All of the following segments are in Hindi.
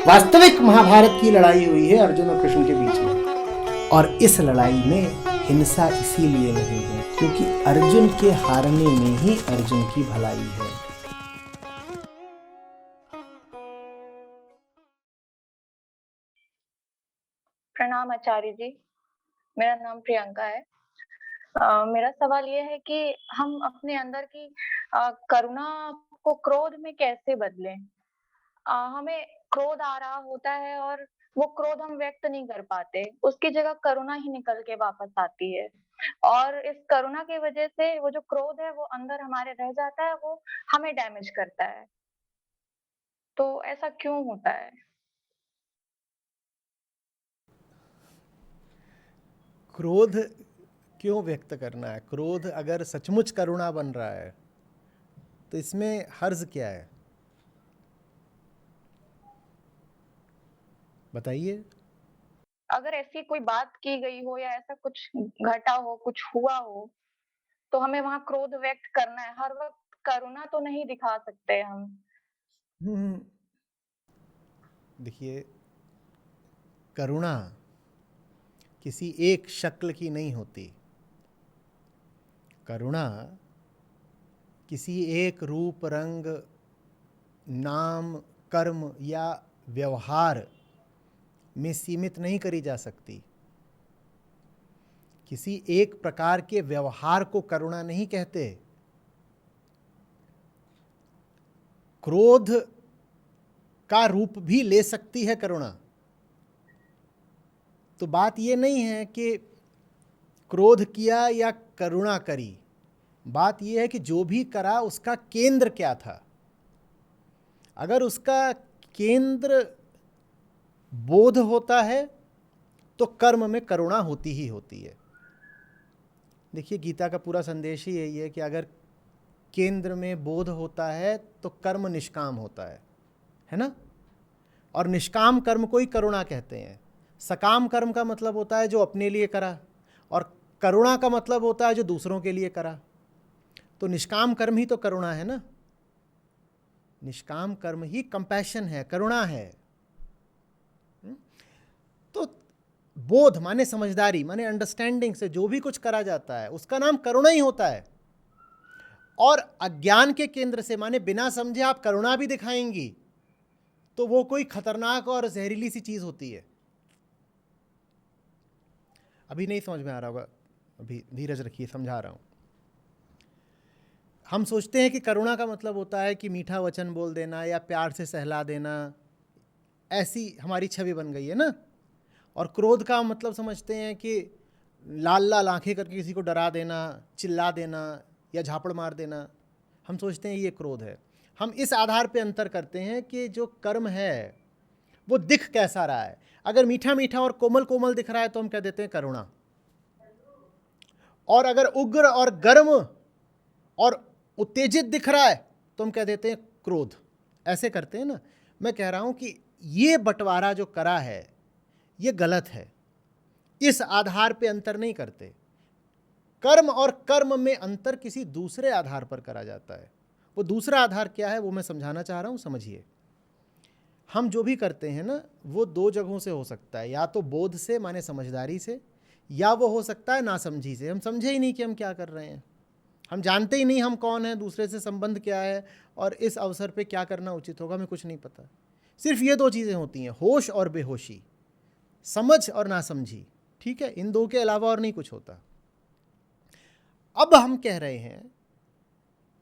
वास्तविक महाभारत की लड़ाई हुई है अर्जुन और कृष्ण के बीच में, और इस लड़ाई में हिंसा इसीलिए नहीं है क्योंकि अर्जुन के हारने में ही अर्जुन की भलाई है। प्रणाम आचार्य जी, मेरा नाम प्रियंका है। मेरा सवाल ये है कि हम अपने अंदर की करुणा को क्रोध में कैसे बदलें? हमें क्रोध आ रहा होता है और वो क्रोध हम व्यक्त नहीं कर पाते, उसकी जगह करुणा ही निकल के वापस आती है और इस करुणा की वजह से वो जो क्रोध है वो अंदर हमारे रह जाता है, वो हमें डैमेज करता है। तो ऐसा क्यों होता है? क्रोध क्यों व्यक्त करना है? क्रोध अगर सचमुच करुणा बन रहा है तो इसमें हर्ज क्या है, बताइए। अगर ऐसी कोई बात की गई हो या ऐसा कुछ घटा हो, कुछ हुआ हो, तो हमें वहां क्रोध व्यक्त करना है। हर वक्त करुणा तो नहीं दिखा सकते हम। देखिए, करुणा किसी एक शक्ल की नहीं होती। करुणा किसी एक रूप, रंग, नाम, कर्म या व्यवहार में सीमित नहीं करी जा सकती। किसी एक प्रकार के व्यवहार को करुणा नहीं कहते। क्रोध का रूप भी ले सकती है करुणा। तो बात ये नहीं है कि क्रोध किया या करुणा करी, बात यह है कि जो भी करा उसका केंद्र क्या था। अगर उसका केंद्र बोध होता है तो कर्म में करुणा होती ही होती है। देखिए, गीता का पूरा संदेश ही यही है कि अगर केंद्र में बोध होता है तो कर्म निष्काम होता है ना। और निष्काम कर्म को ही करुणा कहते हैं। सकाम कर्म का मतलब होता है जो अपने लिए करा, और करुणा का मतलब होता है जो दूसरों के लिए करा। तो निष्काम कर्म ही तो करुणा है ना। निष्काम कर्म ही कंपैशन है, करुणा है। तो बोध माने समझदारी, माने अंडरस्टैंडिंग से जो भी कुछ करा जाता है उसका नाम करुणा ही होता है। और अज्ञान के केंद्र से माने बिना समझे आप करुणा भी दिखाएंगी तो वो कोई खतरनाक और जहरीली सी चीज होती है। अभी नहीं समझ में आ रहा होगा, अभी धीरज रखिए, समझा रहा हूं। हम सोचते हैं कि करुणा का मतलब होता है कि मीठा वचन बोल देना या प्यार से सहला देना, ऐसी हमारी छवि बन गई है ना। और क्रोध का मतलब समझते हैं कि लाल लाल आंखें करके किसी को डरा देना, चिल्ला देना या झापड़ मार देना। हम सोचते हैं ये क्रोध है। हम इस आधार पे अंतर करते हैं कि जो कर्म है वो दिख कैसा रहा है। अगर मीठा मीठा और कोमल कोमल दिख रहा है तो हम कह देते हैं करुणा, और अगर उग्र और गर्म और उत्तेजित दिख रहा है तो हम कह देते हैं क्रोध। ऐसे करते हैं ना। मैं कह रहा हूं कि ये बंटवारा जो करा है ये गलत है। इस आधार पे अंतर नहीं करते। कर्म और कर्म में अंतर किसी दूसरे आधार पर करा जाता है। वो दूसरा आधार क्या है वो मैं समझाना चाह रहा हूं, समझिए। हम जो भी करते हैं ना वो दो जगहों से हो सकता है, या तो बोध से माने समझदारी से, या वो हो सकता है नासमझी से। हम समझे ही नहीं कि हम क्या कर रहे हैं, हम जानते ही नहीं हम कौन हैं, दूसरे से संबंध क्या है और इस अवसर पे क्या करना उचित होगा, हमें कुछ नहीं पता। सिर्फ ये दो चीज़ें होती हैं, होश और बेहोशी, समझ और नासमझी। ठीक है, इन दो के अलावा और नहीं कुछ होता। अब हम कह रहे हैं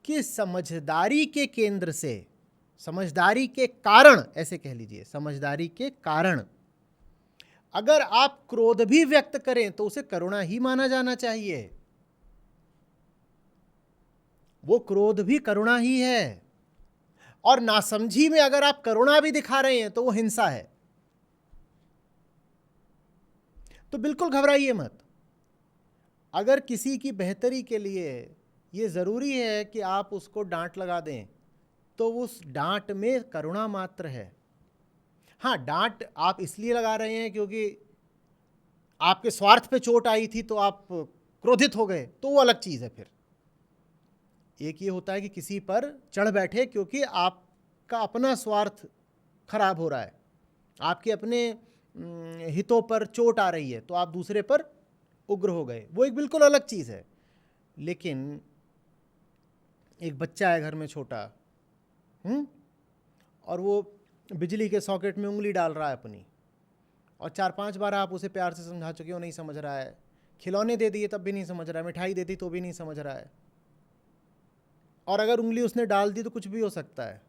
कि समझदारी के केंद्र से, समझदारी के कारण, ऐसे कह लीजिए, समझदारी के कारण अगर आप क्रोध भी व्यक्त करें तो उसे करुणा ही माना जाना चाहिए। वो क्रोध भी करुणा ही है। और नासमझी में अगर आप करुणा भी दिखा रहे हैं तो वो हिंसा है। तो बिल्कुल घबराइए मत। अगर किसी की बेहतरी के लिए ये ज़रूरी है कि आप उसको डांट लगा दें तो उस डांट में करुणा मात्र है। हाँ, डांट आप इसलिए लगा रहे हैं क्योंकि आपके स्वार्थ पे चोट आई थी तो आप क्रोधित हो गए, तो वो अलग चीज़ है। फिर एक ये होता है कि किसी पर चढ़ बैठे क्योंकि आपका अपना स्वार्थ खराब हो रहा है, आपके अपने हितों पर चोट आ रही है तो आप दूसरे पर उग्र हो गए, वो एक बिल्कुल अलग चीज़ है। लेकिन एक बच्चा है घर में छोटा, और वो बिजली के सॉकेट में उंगली डाल रहा है अपनी, और 4-5 बार आप उसे प्यार से समझा चुके हो, नहीं समझ रहा है। खिलौने दे दिए तब भी नहीं समझ रहा है, मिठाई दे दी तो भी नहीं समझ रहा है। और अगर उंगली उसने डाल दी तो कुछ भी हो सकता है,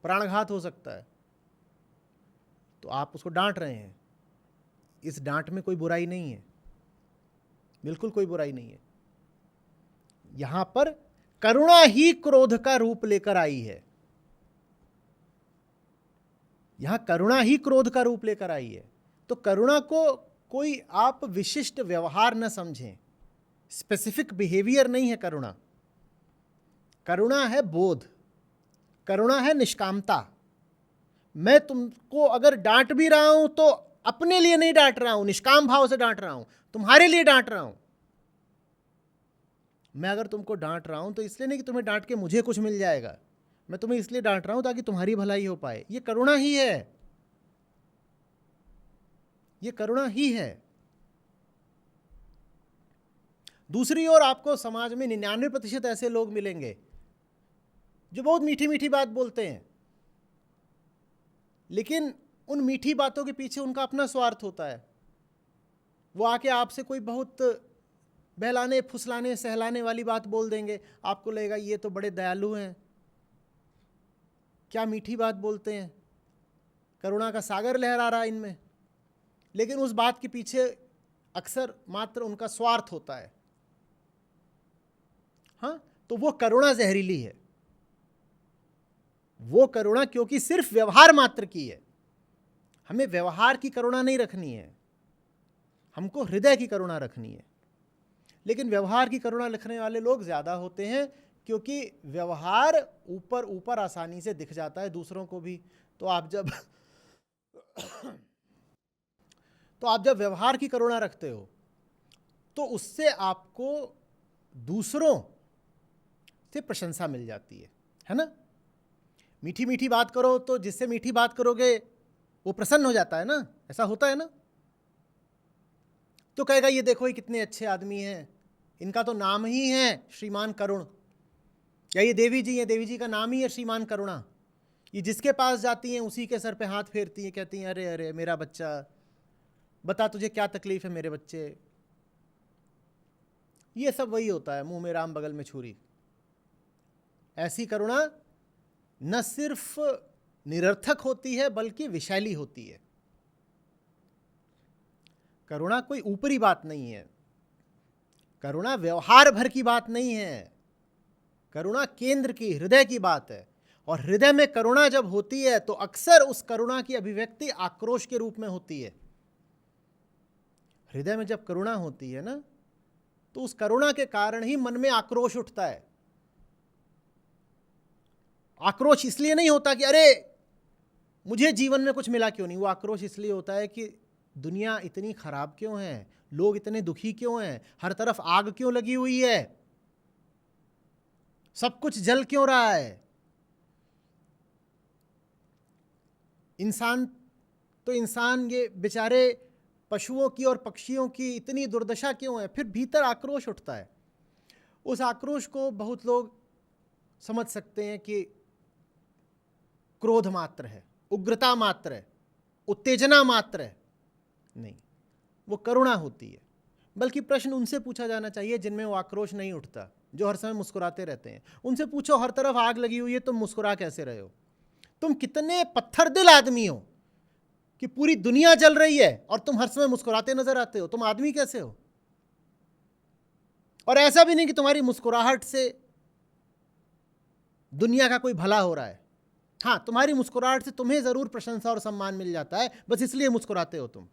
प्राणघात हो सकता है। तो आप उसको डांट रहे हैं। इस डांट में कोई बुराई नहीं है, बिल्कुल कोई बुराई नहीं है। यहां पर करुणा ही क्रोध का रूप लेकर आई है। यहां करुणा ही क्रोध का रूप लेकर आई है। तो करुणा को कोई आप विशिष्ट व्यवहार न समझें, स्पेसिफिक बिहेवियर नहीं है करुणा। करुणा है बोध, करुणा है निष्कामता। मैं तुमको अगर डांट भी रहा हूं तो अपने लिए नहीं डांट रहा हूं, निष्काम भाव से डांट रहा हूं, तुम्हारे लिए डांट रहा हूं। मैं अगर तुमको डांट रहा हूं तो इसलिए नहीं कि तुम्हें डांट के मुझे कुछ मिल जाएगा, मैं तुम्हें इसलिए डांट रहा हूं ताकि तुम्हारी भलाई हो पाए। ये करुणा ही है, ये करुणा ही है। दूसरी ओर आपको समाज में 99% ऐसे लोग मिलेंगे जो बहुत मीठी मीठी बात बोलते हैं, लेकिन उन मीठी बातों के पीछे उनका अपना स्वार्थ होता है। वो आके आपसे कोई बहुत बहलाने फुसलाने सहलाने वाली बात बोल देंगे, आपको लगेगा ये तो बड़े दयालु हैं, क्या मीठी बात बोलते हैं, करुणा का सागर लहरा रहा है इनमें। लेकिन उस बात के पीछे अक्सर मात्र उनका स्वार्थ होता है। हाँ, तो वो करुणा जहरीली है। वो करुणा क्योंकि सिर्फ व्यवहार मात्र की है। हमें व्यवहार की करुणा नहीं रखनी है, हमको हृदय की करुणा रखनी है। लेकिन व्यवहार की करुणा लिखने वाले लोग ज़्यादा होते हैं, क्योंकि व्यवहार ऊपर ऊपर आसानी से दिख जाता है दूसरों को भी। तो आप जब व्यवहार की करुणा रखते हो तो उससे आपको दूसरों से प्रशंसा मिल जाती है ना। मीठी मीठी बात करो तो जिससे मीठी बात करोगे वो प्रसन्न हो जाता है ना, ऐसा होता है ना। तो कहेगा ये देखो ये कितने अच्छे आदमी हैं, इनका तो नाम ही है श्रीमान करुण, या ये देवी जी का नाम ही है श्रीमान करुणा। ये जिसके पास जाती हैं उसी के सर पे हाथ फेरती हैं, कहती हैं अरे अरे मेरा बच्चा, बता तुझे क्या तकलीफ है मेरे बच्चे। ये सब वही होता है, मुंह में राम बगल में छुरी। ऐसी करुणा न सिर्फ निरर्थक होती है बल्कि विषैली होती है। करुणा कोई ऊपरी बात नहीं है, करुणा व्यवहार भर की बात नहीं है, करुणा केंद्र की हृदय की बात है। और हृदय में करुणा जब होती है तो अक्सर उस करुणा की अभिव्यक्ति आक्रोश के रूप में होती है। हृदय में जब करुणा होती है ना तो उस करुणा के कारण ही मन में आक्रोश उठता है। आक्रोश इसलिए नहीं होता कि अरे मुझे जीवन में कुछ मिला क्यों नहीं, वो आक्रोश इसलिए होता है कि दुनिया इतनी खराब क्यों है, लोग इतने दुखी क्यों हैं, हर तरफ आग क्यों लगी हुई है, सब कुछ जल क्यों रहा है। इंसान ये बेचारे पशुओं की और पक्षियों की इतनी दुर्दशा क्यों है। फिर भीतर आक्रोश उठता है। उस आक्रोश को बहुत लोग समझ सकते हैं कि क्रोध मात्र है, उग्रता मात्र है, उत्तेजना मात्र है। नहीं, वो करुणा होती है। बल्कि प्रश्न उनसे पूछा जाना चाहिए जिनमें वो आक्रोश नहीं उठता, जो हर समय मुस्कुराते रहते हैं। उनसे पूछो हर तरफ आग लगी हुई है, तुम मुस्कुरा कैसे रहे हो? तुम कितने पत्थर दिल आदमी हो कि पूरी दुनिया जल रही है और तुम हर समय मुस्कुराते नजर आते हो। तुम आदमी कैसे हो? और ऐसा भी नहीं कि तुम्हारी मुस्कुराहट से दुनिया का कोई भला हो रहा है। हाँ, तुम्हारी मुस्कुराहट से तुम्हें जरूर प्रशंसा और सम्मान मिल जाता है, बस इसलिए मुस्कुराते हो तुम।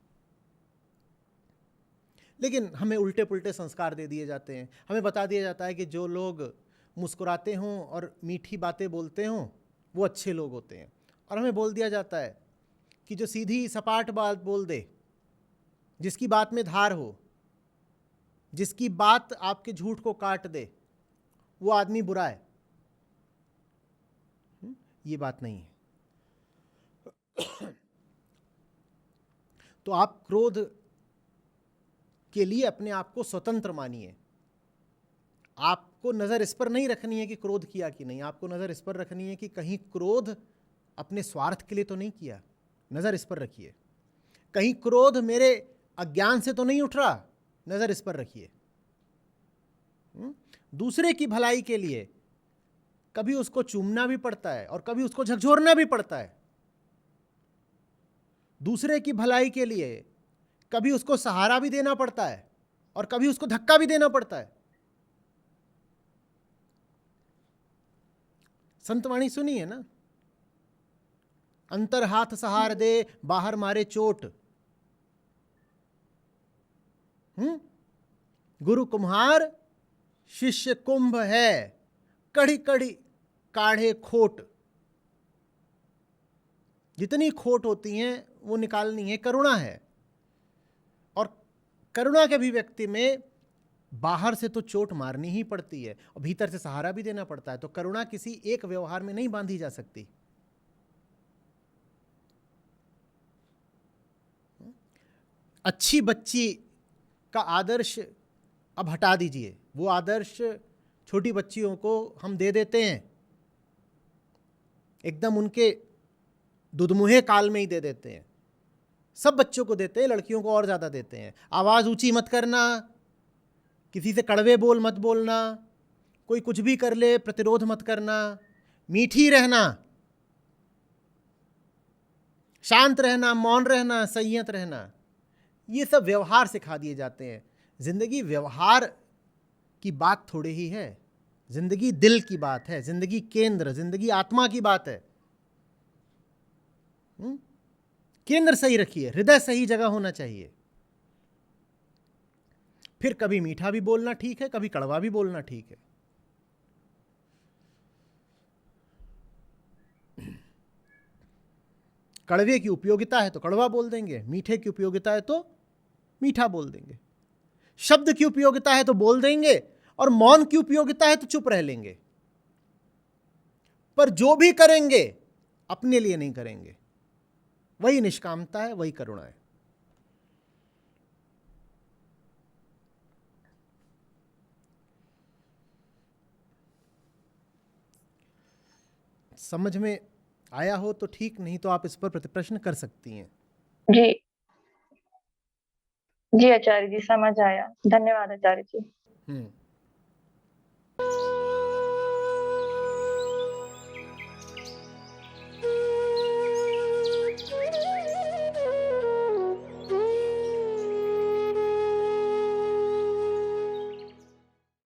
लेकिन हमें उल्टे पुल्टे संस्कार दे दिए जाते हैं। हमें बता दिया जाता है कि जो लोग मुस्कुराते हों और मीठी बातें बोलते हों वो अच्छे लोग होते हैं। और हमें बोल दिया जाता है कि जो सीधी सपाट बात बोल दे, जिसकी बात में धार हो, जिसकी बात आपके झूठ को काट दे, वो आदमी बुरा है। ये बात नहीं है। तो आप क्रोध के लिए अपने आप को स्वतंत्र मानिए। आपको नज़र इस पर नहीं रखनी है कि क्रोध किया कि नहीं, आपको नज़र इस पर रखनी है कि कहीं क्रोध अपने स्वार्थ के लिए तो नहीं किया, नज़र इस पर रखिए। कहीं क्रोध मेरे अज्ञान से तो नहीं उठ रहा, नज़र इस पर रखिए। दूसरे की भलाई के लिए कभी उसको चूमना भी पड़ता है और कभी उसको झकझोरना भी पड़ता है। दूसरे की भलाई के लिए कभी उसको सहारा भी देना पड़ता है और कभी उसको धक्का भी देना पड़ता है। संतवाणी सुनी है ना, अंतर हाथ सहार दे बाहर मारे चोट। गुरु कुम्हार शिष्य कुंभ है, कड़ी कड़ी काढ़े खोट। जितनी खोट होती हैं वो निकालनी है, करुणा है। और करुणा के अभिव्यक्ति में बाहर से तो चोट मारनी ही पड़ती है और भीतर से सहारा भी देना पड़ता है। तो करुणा किसी एक व्यवहार में नहीं बांधी जा सकती। अच्छी बच्ची का आदर्श अब हटा दीजिए, वो आदर्श छोटी बच्चियों को हम दे देते हैं, एकदम उनके दुधमुहे काल में ही दे देते हैं। सब बच्चों को देते हैं, लड़कियों को और ज़्यादा देते हैं। आवाज़ ऊंची मत करना, किसी से कड़वे बोल मत बोलना, कोई कुछ भी कर ले प्रतिरोध मत करना, मीठी रहना, शांत रहना, मौन रहना, संयत रहना, ये सब व्यवहार सिखा दिए जाते हैं। जिंदगी व्यवहार की बात थोड़ी ही है, जिंदगी दिल की बात है, जिंदगी केंद्र, जिंदगी आत्मा की बात है। केंद्र सही रखिए, हृदय सही जगह होना चाहिए। फिर कभी मीठा भी बोलना ठीक है, कभी कड़वा भी बोलना ठीक है। कड़वे की उपयोगिता है तो कड़वा बोल देंगे, मीठे की उपयोगिता है तो मीठा बोल देंगे। शब्द की उपयोगिता है तो बोल देंगे और मौन की उपयोगिता है तो चुप रह लेंगे। पर जो भी करेंगे अपने लिए नहीं करेंगे, वही निष्कामता है, वही करुणा है। समझ में आया हो तो ठीक, नहीं तो आप इस पर प्रतिप्रश्न कर सकती हैं। जी जी आचार्य जी, समझ आया। धन्यवाद आचार्य जी।